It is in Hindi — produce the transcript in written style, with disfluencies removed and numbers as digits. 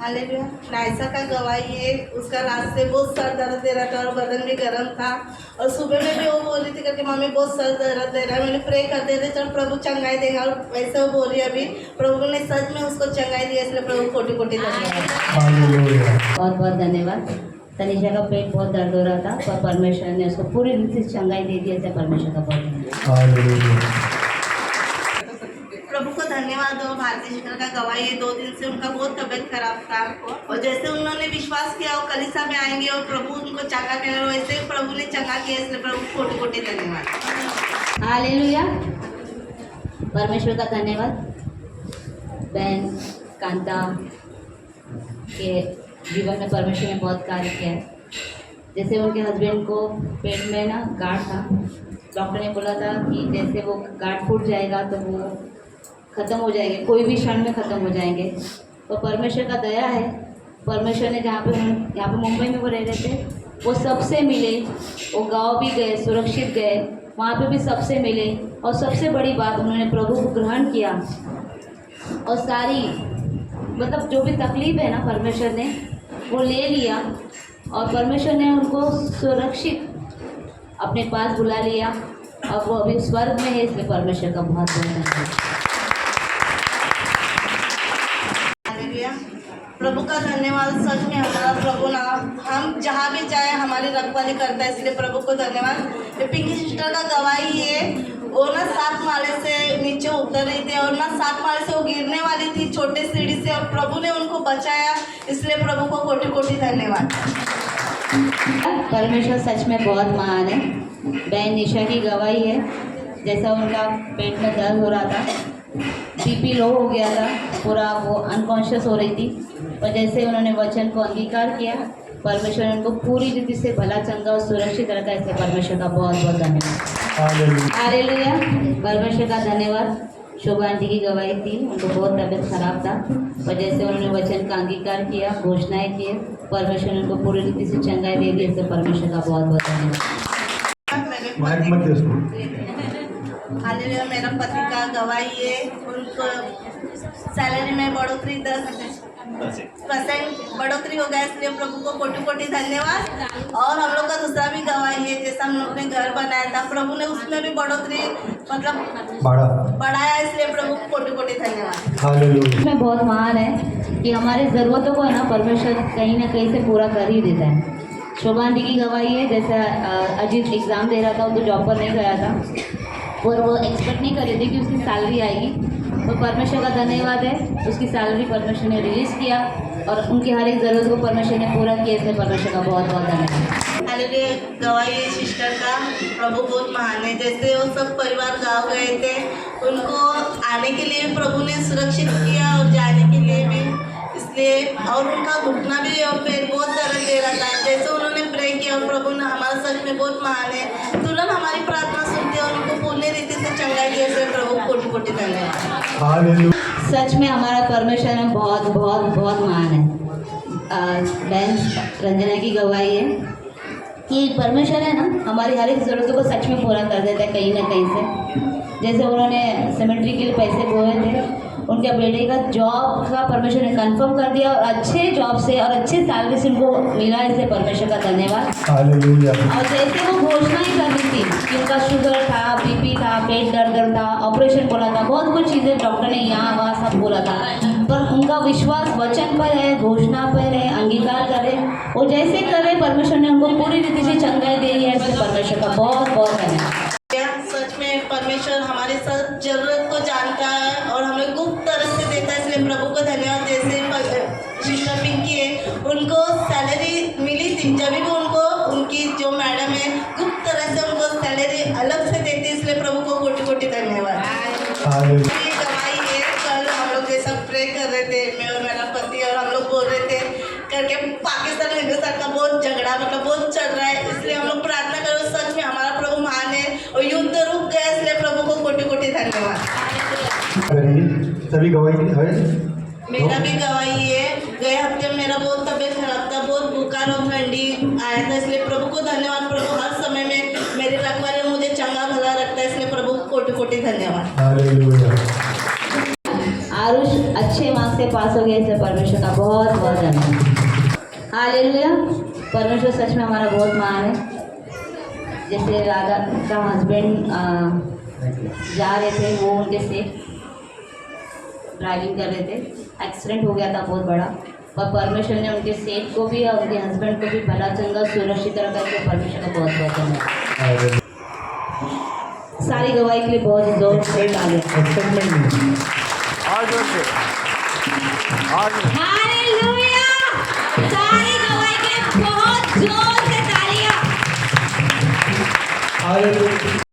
हालेलुया। नायसा का गवाही है, उसका रात से बहुत सर दर्द दे रहा था और बदन भी गर्म था और सुबह में भी वो बोल रही थी करके मम्मी बहुत सर दर्द दे रहा है। मैंने प्रे करते थे चल प्रभु चंगाई देगा और वैसे वो बोल रही है अभी प्रभु ने सच में उसको चंगाई दी, इसलिए प्रभु कोटि कोटि धन्यवाद। बहुत बहुत धन्यवाद। तनिषा का पेट बहुत दर्द हो रहा था पर परमेश्वर ने उसको पूरी रीति से चंगाई दे दी। ऐसे परमेश्वर का बहुत धन्यवाद। प्रभु को धन्यवाद हो। भारतीय शिखर का गवाही है, 2 दिन से उनका बहुत तबीयत खराब था और जैसे उन्होंने विश्वास किया वो कलीसिया में आएंगे और प्रभु उनको चंगा करें, वैसे ही प्रभु ने चंगा किया, इसलिए प्रभु को कोटि कोटि धन्यवाद। हालेलुया। परमेश्वर का धन्यवाद। बहन कांता के जीवन में परमेश्वर ने बहुत कार्य किया है। जैसे उनके हस्बैंड को पेट में ना गांठ था, डॉक्टर ने बोला था कि जैसे वो गांठ फूट जाएगा तो वो ख़त्म हो जाएंगे, कोई भी क्षण में ख़त्म हो जाएंगे। तो परमेश्वर का दया है। परमेश्वर ने यहाँ पे मुंबई में वो रह रहे थे, वो सबसे मिले, वो गांव भी गए, सुरक्षित गए, वहाँ पे भी सबसे मिले और सबसे बड़ी बात उन्होंने प्रभु को ग्रहण किया और सारी मतलब जो भी तकलीफ है ना परमेश्वर ने वो ले लिया और परमेश्वर ने उनको सुरक्षित अपने पास बुला लिया और वो अभी स्वर्ग में है, इसलिए परमेश्वर का बहुत बहुत धन्यवाद। प्रभु का धन्यवाद। सच में हमारा प्रभु ना हम जहाँ भी जाए हमारी रखवाली करता है, इसलिए प्रभु को धन्यवाद। ये पिंकी सिस्टर का गवाही है, वो ना 7 माले से नीचे उतर रही थी और ना 7 माले से वो गिरने वाली थी छोटे सीढ़ी से और प्रभु ने उनको बचाया, इसलिए प्रभु को कोटि कोटि धन्यवाद। परमेश्वर सच में बहुत महान है। बहन निशा की गवाही है, जैसा उनका पेट में दर्द हो रहा था, बीपी लो हो गया था, पूरा वो अनकॉन्शियस हो रही थी, और जैसे उन्होंने वचन को अंगीकार किया परमेश्वर ने उनको पूरी रीति से भला चंगा और सुरक्षित रखा, इसलिए परमेश्वर का बहुत बहुत धन्यवाद। हालेलुया। परमेश्वर का धन्यवाद। शोभा आंटी की गवाही थी, उनको बहुत तबीयत खराब था और जैसे उन्होंने वचन का अंगीकार किया, घोषणाएं किए, परमेश्वर ने उनको पूरी रीति से चंगाई दे दी, इसलिए परमेश्वर का बहुत बहुत धन्यवाद। हालेलुया। मेरा पति का गवाही है, उनको सैलरी में बढ़ोतरी 10% बढ़ोतरी हो गया, इसलिए प्रभु को कोटि कोटि धन्यवाद। और हम लोग का दूसरा भी गवाही है, जैसा हम लोग ने घर बनाया था प्रभु ने उसमें भी बढ़ोतरी मतलब बढ़ाया, इसलिए प्रभु को कोटि कोटि धन्यवाद। इसमें बहुत महान है कि हमारी ज़रूरतों को है ना परमेश्वर कहीं ना कहीं से पूरा कर ही देता है। शोभा आंटी की गवाही है, जैसे अजीत एग्ज़ाम दे रहा था, वो तो जॉब पर नहीं गया था और वो एक्सपेक्ट नहीं कर रही थी कि उसकी सैलरी आएगी, तो परमेश्वर का धन्यवाद है, उसकी सैलरी परमेश्वर ने रिलीज़ किया और उनकी हर एक ज़रूरत को परमेश्वर ने पूरा किया, इसलिए परमेश्वर का बहुत बहुत धन्यवाद। हालेलुया। गवाही है सिस्टर का, प्रभु बहुत महान है। जैसे वो सब परिवार गाँव गए थे, उनको आने के लिए प्रभु ने सुरक्षित किया और जाने के लिए भी, इसलिए और उनका घुटना भी और पेट बहुत दर्द दे रहा था, जैसे उन्होंने प्रे किया और प्रभु ने हमारा सच में बहुत महान है, तुरंत हमारी प्रार्थना सुनते और उनको पूर्ण रीति से चंगाई दिया, इसलिए प्रभु कोटि कोटि धन्यवाद। सच में हमारा परमेश्वर में बहुत बहुत बहुत महान है। बहन रंजना की गवाही है कि परमेश्वर है ना हमारी हर एक ज़रूरतों को सच में पूरा कर देता है कहीं ना कहीं से। जैसे उन्होंने सेमेट्री के लिए पैसे बोए थे, उनके बेटे का जॉब का परमेश्वर ने कंफर्म कर दिया और अच्छे जॉब से और अच्छे सैलरी से उनको मिला, इसलिए परमेश्वर का धन्यवाद। हालेलुया। और जैसे वो घोषणा ही कर रही थी कि उनका शुगर था, बीपी था, पेट दर्द था, ऑपरेशन बोला था, बहुत कुछ चीज़ें डॉक्टर ने यहाँ वहाँ सब बोला था, पर उनका विश्वास वचन पर है, घोषणा पर है, अंगीकार करे, वो जैसे करे परमेश्वर ने उनको पूरी रीति से चंगाई दे दी है, इसलिए परमेश्वर का बहुत बहुत धन्यवाद। सच में परमेश्वर हमारे साथ जरूरत को जानता है और हमें गुप्त तरह से देता है, इसलिए प्रभु को धन्यवाद। जैसे सिस्टर पिंकी है, उनको सैलरी मिली थी, जब भी उनको उनकी जो मैडम है गुप्त तरह से उनको सैलरी अलग से देती, इसलिए प्रभु को कोटि कोटि धन्यवाद। गवाही है, कल हम लोग जैसा प्रे कर रहे थे, मैं और मेरा पति, और हम लोग बोल रहे थे करके पाकिस्तान हिंदुस्तान का बहुत झगड़ा मतलब बहुत चल रहा है, इसलिए हम लोग प्रार्थना करो, सच में हमारा प्रभु महान है और युद्ध रुक गया, इसलिए प्रभु को कोटि कोटि धन्यवाद। सभी गवाही है। मेरा भी गवाही है, गए हफ्ते मेरा बहुत तबीयत खराब था, बहुत बुखार और ठंडी आया था, इसलिए प्रभु को धन्यवाद। प्रभु हर समय में मेरे रखवाले मुझे चंगा भला रखता है, इसलिए प्रभु को कोटि कोटि धन्यवाद। आरुष अच्छे मार्क्स से पास हो गया, इसलिए परमेश्वर का बहुत बहुत धन्यवाद। हालेलुया। परमेश्वर सच में हमारा बहुत महान है। जैसे राधा का हस्बैंड जा रहे थे, वो उनके से ड्राइविंग कर रहे थे, एक्सीडेंट हो गया था बहुत बड़ा, और परमेश्वर ने उनके सेठ को भी और उनके हस्बैंड को भी भला चंगा सुरक्षित रखा, इसलिए परमेश्वर का बहुत बहुत धन्यवाद। सारी गवाही के लिए बहुत जोर से तालियां। हालेलुया। सारी गवाही के लिए बहुत जोर से तालियां।